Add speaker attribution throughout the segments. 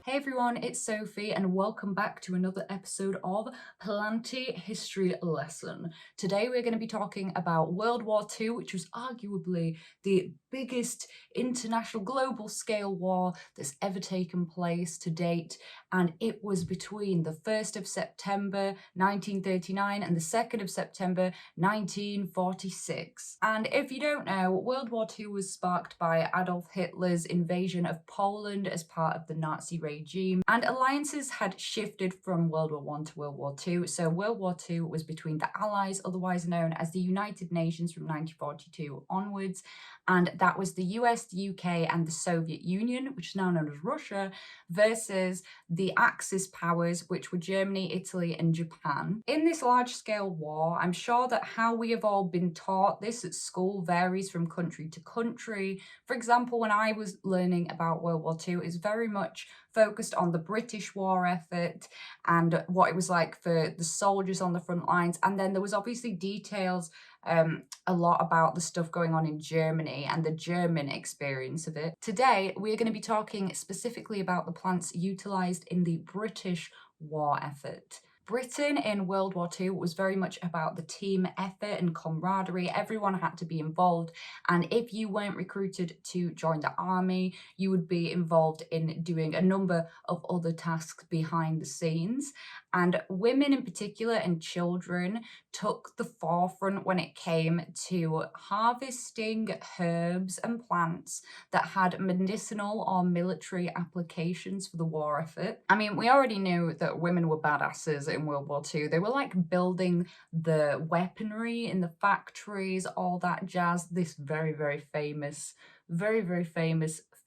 Speaker 1: Hey everyone, it's Sophie and welcome back to another episode of Planty History Lesson. Today we're going to be talking about World War II, which was arguably the biggest international global scale war that's ever taken place to date, and it was between the 1st of September 1939 and the 2nd of September 1946. And if you don't know, World War II was sparked by Adolf Hitler's invasion of Poland as part of the Nazi regime, and alliances had shifted from World War I to World War II. So World War II was between the Allies, otherwise known as the United Nations, from 1942 onwards, and that was the US, the UK, and the Soviet Union, which is now known as Russia, versus the Axis powers, which were Germany, Italy, and Japan. In this large-scale war, I'm sure that how we have all been taught this at school varies from country to country. For example, when I was learning about World War II, it's very much focused on the British war effort and what it was like for the soldiers on the front lines. And then there was obviously details a lot about the stuff going on in Germany and the German experience of it. Today, we're going to be talking specifically about the plants utilised in the British war effort. Britain in World War II was very much about the team effort and camaraderie. Everyone had to be involved, and if you weren't recruited to join the army, you would be involved in doing a number of other tasks behind the scenes. And women in particular and children took the forefront when it came to harvesting herbs and plants that had medicinal or military applications for the war effort. I mean, we already knew that women were badasses in World War II. They were like building the weaponry in the factories, all that jazz. This very, very famous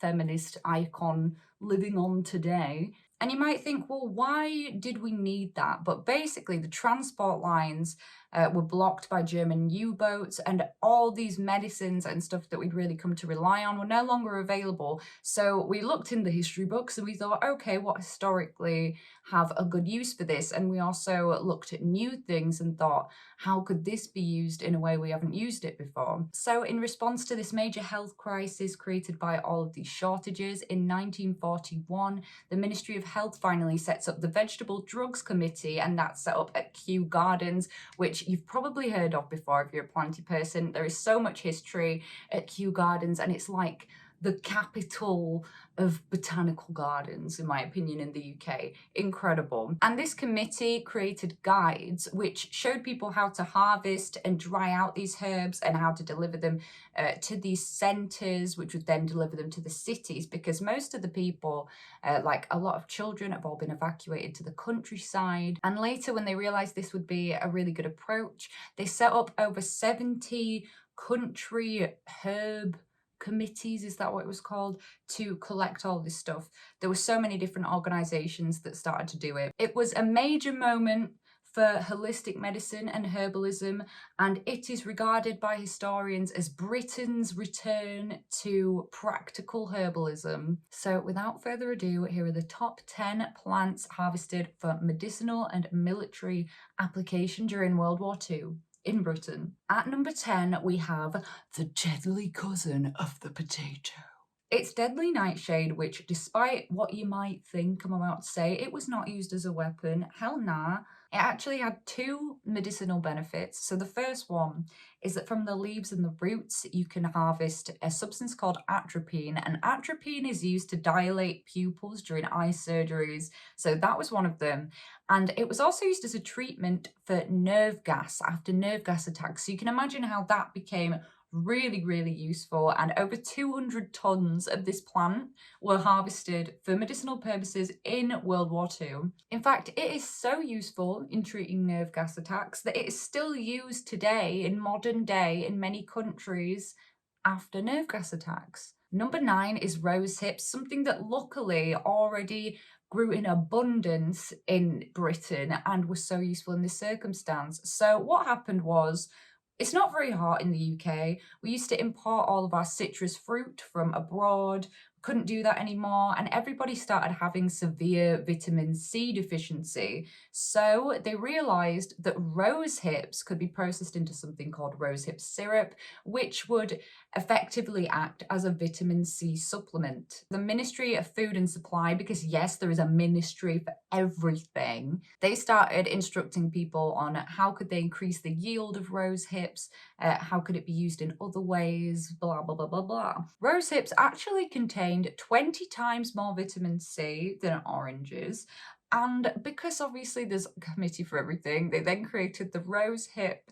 Speaker 1: feminist icon living on today. And you might think, well, why did we need that? But basically, the transport lines were blocked by German U-boats, and all these medicines and stuff that we'd really come to rely on were no longer available. So we looked in the history books and we thought, okay, what historically have a good use for this? And we also looked at new things and thought, how could this be used in a way we haven't used it before? So in response to this major health crisis created by all of these shortages, in 1941, the Ministry of Health finally sets up the Vegetable Drugs Committee, and that's set up at Kew Gardens, which you've probably heard of before if you're a planty person. There is so much history at Kew Gardens, and it's like the capital of botanical gardens, in my opinion, in the UK. Incredible. And this committee created guides which showed people how to harvest and dry out these herbs and how to deliver them to these centres, which would then deliver them to the cities, because most of the people, like a lot of children, have all been evacuated to the countryside. And later, when they realised this would be a really good approach, they set up over 70 country herb committees, is that what it was called, to collect all this stuff. There were so many different organisations that started to do it. It was a major moment for holistic medicine and herbalism, and it is regarded by historians as Britain's return to practical herbalism. So without further ado, here are the top 10 plants harvested for medicinal and military application during World War II. In Britain. At number 10, we have the deadly cousin of the potato. It's deadly nightshade, which, despite what you might think I'm about to say, it was not used as a weapon. Hell nah. It actually had two medicinal benefits. So the first one is that from the leaves and the roots, you can harvest a substance called atropine, and atropine is used to dilate pupils during eye surgeries. So that was one of them. And it was also used as a treatment for nerve gas after nerve gas attacks. So you can imagine how that became really, really useful, and over 200 tons of this plant were harvested for medicinal purposes in World War II. In fact, it is so useful in treating nerve gas attacks that it is still used today in modern day in many countries after nerve gas attacks. Number 9 is rose hips, something that luckily already grew in abundance in Britain and was so useful in this circumstance. So what happened was, It's not very hot in the UK. We used to import all of our citrus fruit from abroad. Couldn't do that anymore, and everybody started having severe vitamin C deficiency. So they realized that rose hips could be processed into something called rosehip syrup, which would effectively act as a vitamin C supplement. The Ministry of Food and Supply, because yes, there is a ministry for everything, they started instructing people on how could they increase the yield of rose hips, how could it be used in other ways, blah, blah, blah, blah, blah. Rose hips actually contained 20 times more vitamin C than oranges. And because obviously there's a committee for everything, they then created the Rose Hip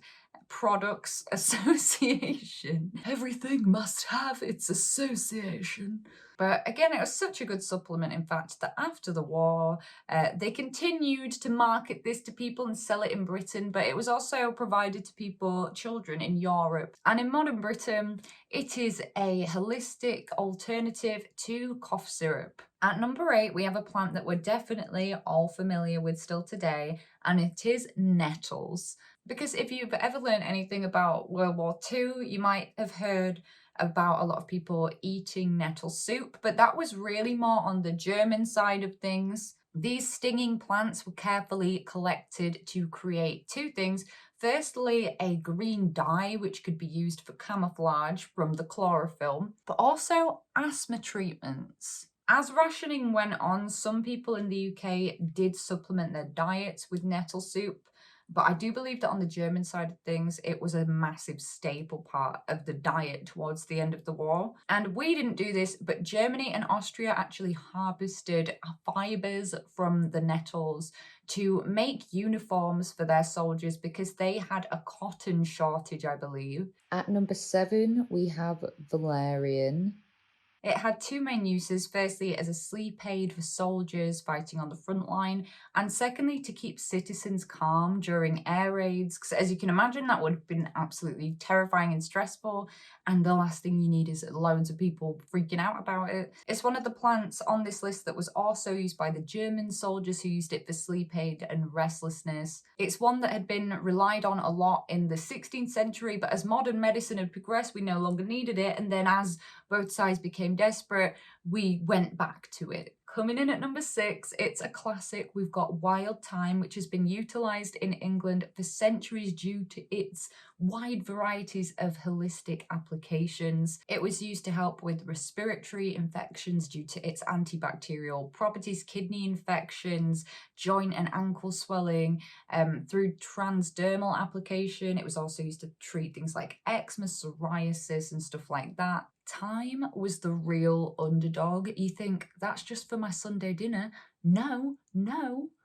Speaker 1: Products Association. Everything must have its association. But again, it was such a good supplement, in fact, that after the war, they continued to market this to people and sell it in Britain, but it was also provided to people, children in Europe. And in modern Britain, it is a holistic alternative to cough syrup. At number 8, we have a plant that we're definitely all familiar with still today, and it is nettles. Because if you've ever learned anything about World War II, you might have heard about a lot of people eating nettle soup, but that was really more on the German side of things. These stinging plants were carefully collected to create two things. Firstly, a green dye, which could be used for camouflage from the chlorophyll, but also asthma treatments. As rationing went on, some people in the UK did supplement their diets with nettle soup, but I do believe that on the German side of things, it was a massive staple part of the diet towards the end of the war. And we didn't do this, but Germany and Austria actually harvested fibers from the nettles to make uniforms for their soldiers because they had a cotton shortage, I believe.
Speaker 2: At number 7, we have Valarian.
Speaker 1: It had two main uses, firstly as a sleep aid for soldiers fighting on the front line, and secondly to keep citizens calm during air raids, because as you can imagine that would have been absolutely terrifying and stressful, and the last thing you need is loads of people freaking out about it. It's one of the plants on this list that was also used by the German soldiers who used it for sleep aid and restlessness. It's one that had been relied on a lot in the 16th century, but as modern medicine had progressed, we no longer needed it, and then as both sides became desperate, we went back to it. Coming in at number 6, it's a classic. We've got wild thyme, which has been utilised in England for centuries due to its wide varieties of holistic applications. It was used to help with respiratory infections due to its antibacterial properties, kidney infections, joint and ankle swelling, through transdermal application. It was also used to treat things like eczema, psoriasis, and stuff like that. Thyme was the real underdog. You think, that's just for my Sunday dinner. No,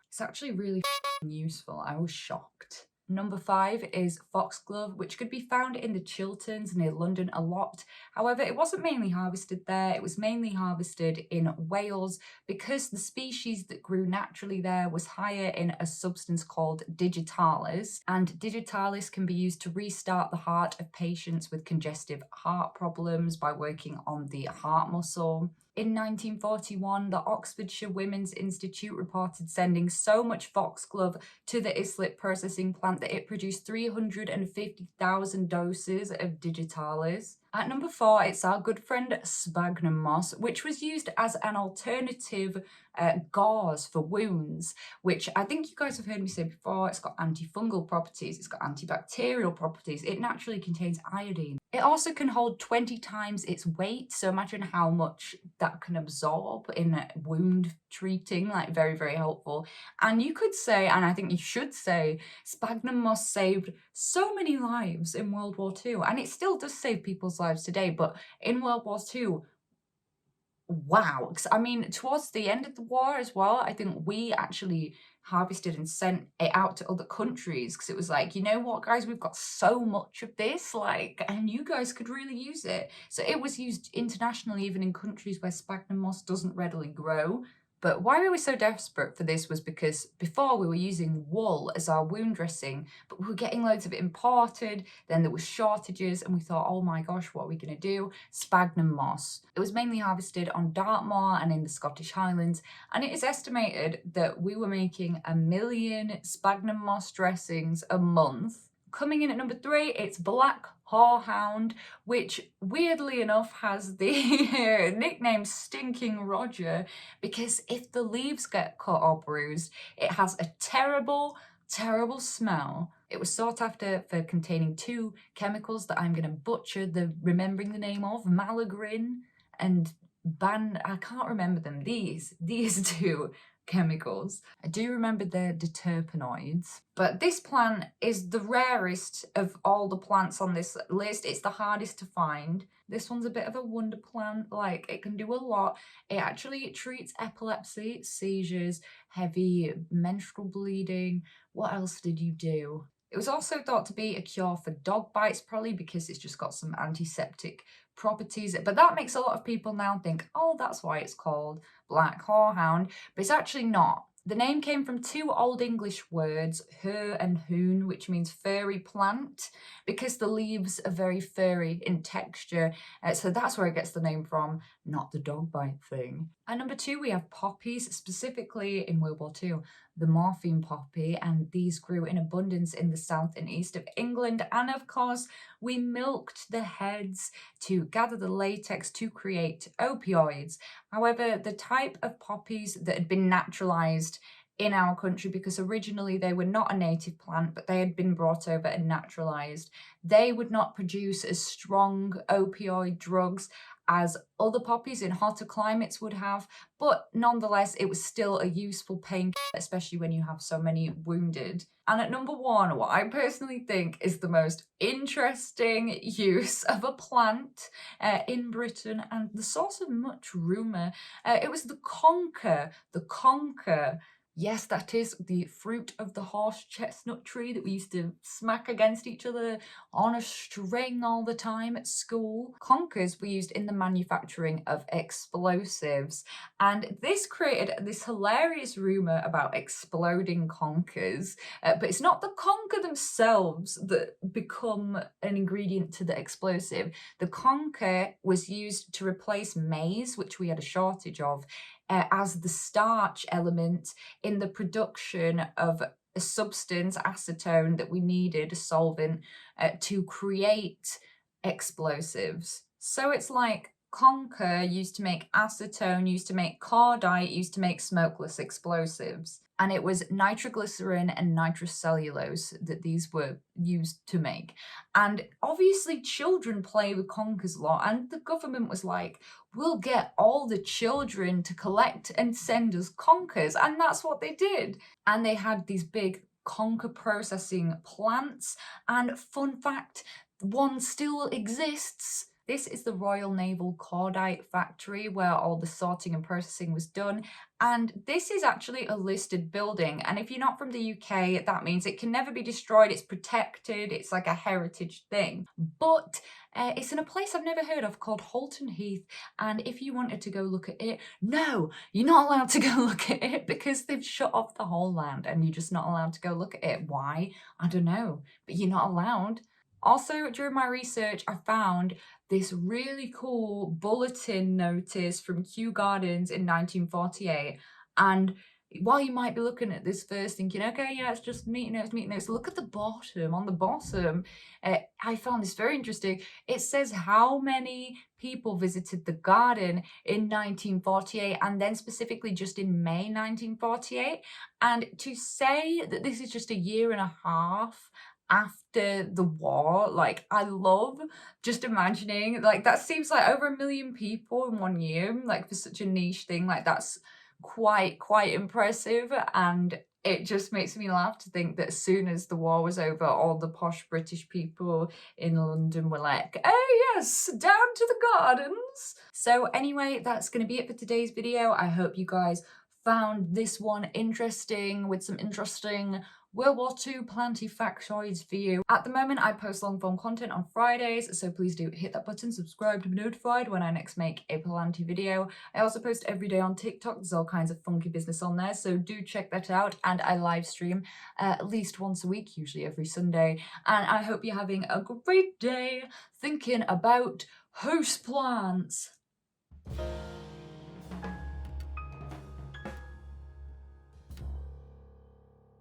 Speaker 1: it's actually really useful. I was shocked. Number 5 is Foxglove, which could be found in the Chilterns near London a lot. However, it wasn't mainly harvested there. It was mainly harvested in Wales because the species that grew naturally there was higher in a substance called digitalis. And digitalis can be used to restart the heart of patients with congestive heart problems by working on the heart muscle. In 1941, the Oxfordshire Women's Institute reported sending so much foxglove to the Islip processing plant that it produced 350,000 doses of digitalis. At number 4, it's our good friend sphagnum moss, which was used as an alternative gauze for wounds, which I think you guys have heard me say before. It's got antifungal properties, it's got antibacterial properties, it naturally contains iodine. It also can hold 20 times its weight, so imagine how much that can absorb in wound treating, like very, very helpful. And you could say, and I think you should say, sphagnum moss saved so many lives in World War II, and it still does save people's lives today, but in World War II, wow. 'Cause, I mean, towards the end of the war as well, I think we actually harvested and sent it out to other countries because it was like, you know what, guys, we've got so much of this, like, and you guys could really use it. So it was used internationally, even in countries where sphagnum moss doesn't readily grow. But why we were so desperate for this was because before we were using wool as our wound dressing, but we were getting loads of it imported, then there was shortages, and we thought, oh my gosh, what are we going to do? Sphagnum moss. It was mainly harvested on Dartmoor and in the Scottish Highlands, and it is estimated that we were making 1 million sphagnum moss dressings a month. Coming in at number 3, it's Black Hound, which weirdly enough has the nickname Stinking Roger, because if the leaves get cut or bruised, it has a terrible, terrible smell. It was sought after for containing 2 chemicals that I'm going to butcher remembering the name of, malagrin and I can't remember them. These 2 chemicals. I do remember the terpenoids, but this plant is the rarest of all the plants on this list. It's the hardest to find. This one's a bit of a wonder plant, like it can do a lot. It actually treats epilepsy, seizures, heavy menstrual bleeding. What else did you do? It was also thought to be a cure for dog bites, probably because it's just got some antiseptic properties, but that makes a lot of people now think, oh, that's why it's called Black Horehound, but it's actually not. The name came from 2 Old English words, her and hoon, which means furry plant, because the leaves are very furry in texture. So that's where it gets the name from, not the dog bite thing. At number 2, we have poppies, specifically in World War II, the morphine poppy, and these grew in abundance in the south and east of England. And of course, we milked the heads to gather the latex to create opioids. However, the type of poppies that had been naturalized in our country, because originally they were not a native plant, but they had been brought over and naturalized, they would not produce as strong opioid drugs as other poppies in hotter climates would have, but nonetheless, it was still a useful painkiller, especially when you have so many wounded. And at number 1, what I personally think is the most interesting use of a plant in Britain and the source of much rumour, it was the conker. The conker. Yes, that is the fruit of the horse chestnut tree that we used to smack against each other on a string all the time at school. Conkers were used in the manufacturing of explosives, and this created this hilarious rumour about exploding conkers, but it's not the conker themselves that become an ingredient to the explosive. The conker was used to replace maize, which we had a shortage of, as the starch element in the production of a substance, acetone, that we needed, a solvent, to create explosives. So it's like conker used to make acetone, used to make cordite, used to make smokeless explosives. And it was nitroglycerin and nitrous cellulose that these were used to make. And obviously children play with conkers a lot, and the government was like, we'll get all the children to collect and send us conkers. And that's what they did. And they had these big conker processing plants. And fun fact, one still exists. This is the Royal Naval Cordite Factory where all the sorting and processing was done. And this is actually a listed building. And if you're not from the UK, that means it can never be destroyed. It's protected. It's like a heritage thing. But it's in a place I've never heard of called Halton Heath. And if you wanted to go look at it, no, you're not allowed to go look at it because they've shut off the whole land and you're just not allowed to go look at it. Why? I don't know, but you're not allowed. Also, during my research, I found this really cool bulletin notice from Kew Gardens in 1948. And while you might be looking at this first thinking, okay, yeah, it's just meeting notes, look at the bottom. On the bottom, I found this very interesting. It says how many people visited the garden in 1948, and then specifically just in May 1948. And to say that this is just a year and a half after the war, like, I love just imagining, like, that seems like over 1 million people in 1 year, like, for such a niche thing, like, that's quite impressive. And it just makes me laugh to think that as soon as the war was over, all the posh British people in London were like, oh yes, down to the gardens. So anyway, that's going to be it for today's video. I hope you guys found this one interesting, with some interesting World War II planty factoids for you. At the moment, I post long form content on Fridays, so please do hit that button, subscribe to be notified when I next make a planty video. I also post every day on TikTok. There's all kinds of funky business on there, so do check that out. And I live stream at least once a week, usually every Sunday. And I hope you're having a great day thinking about houseplants.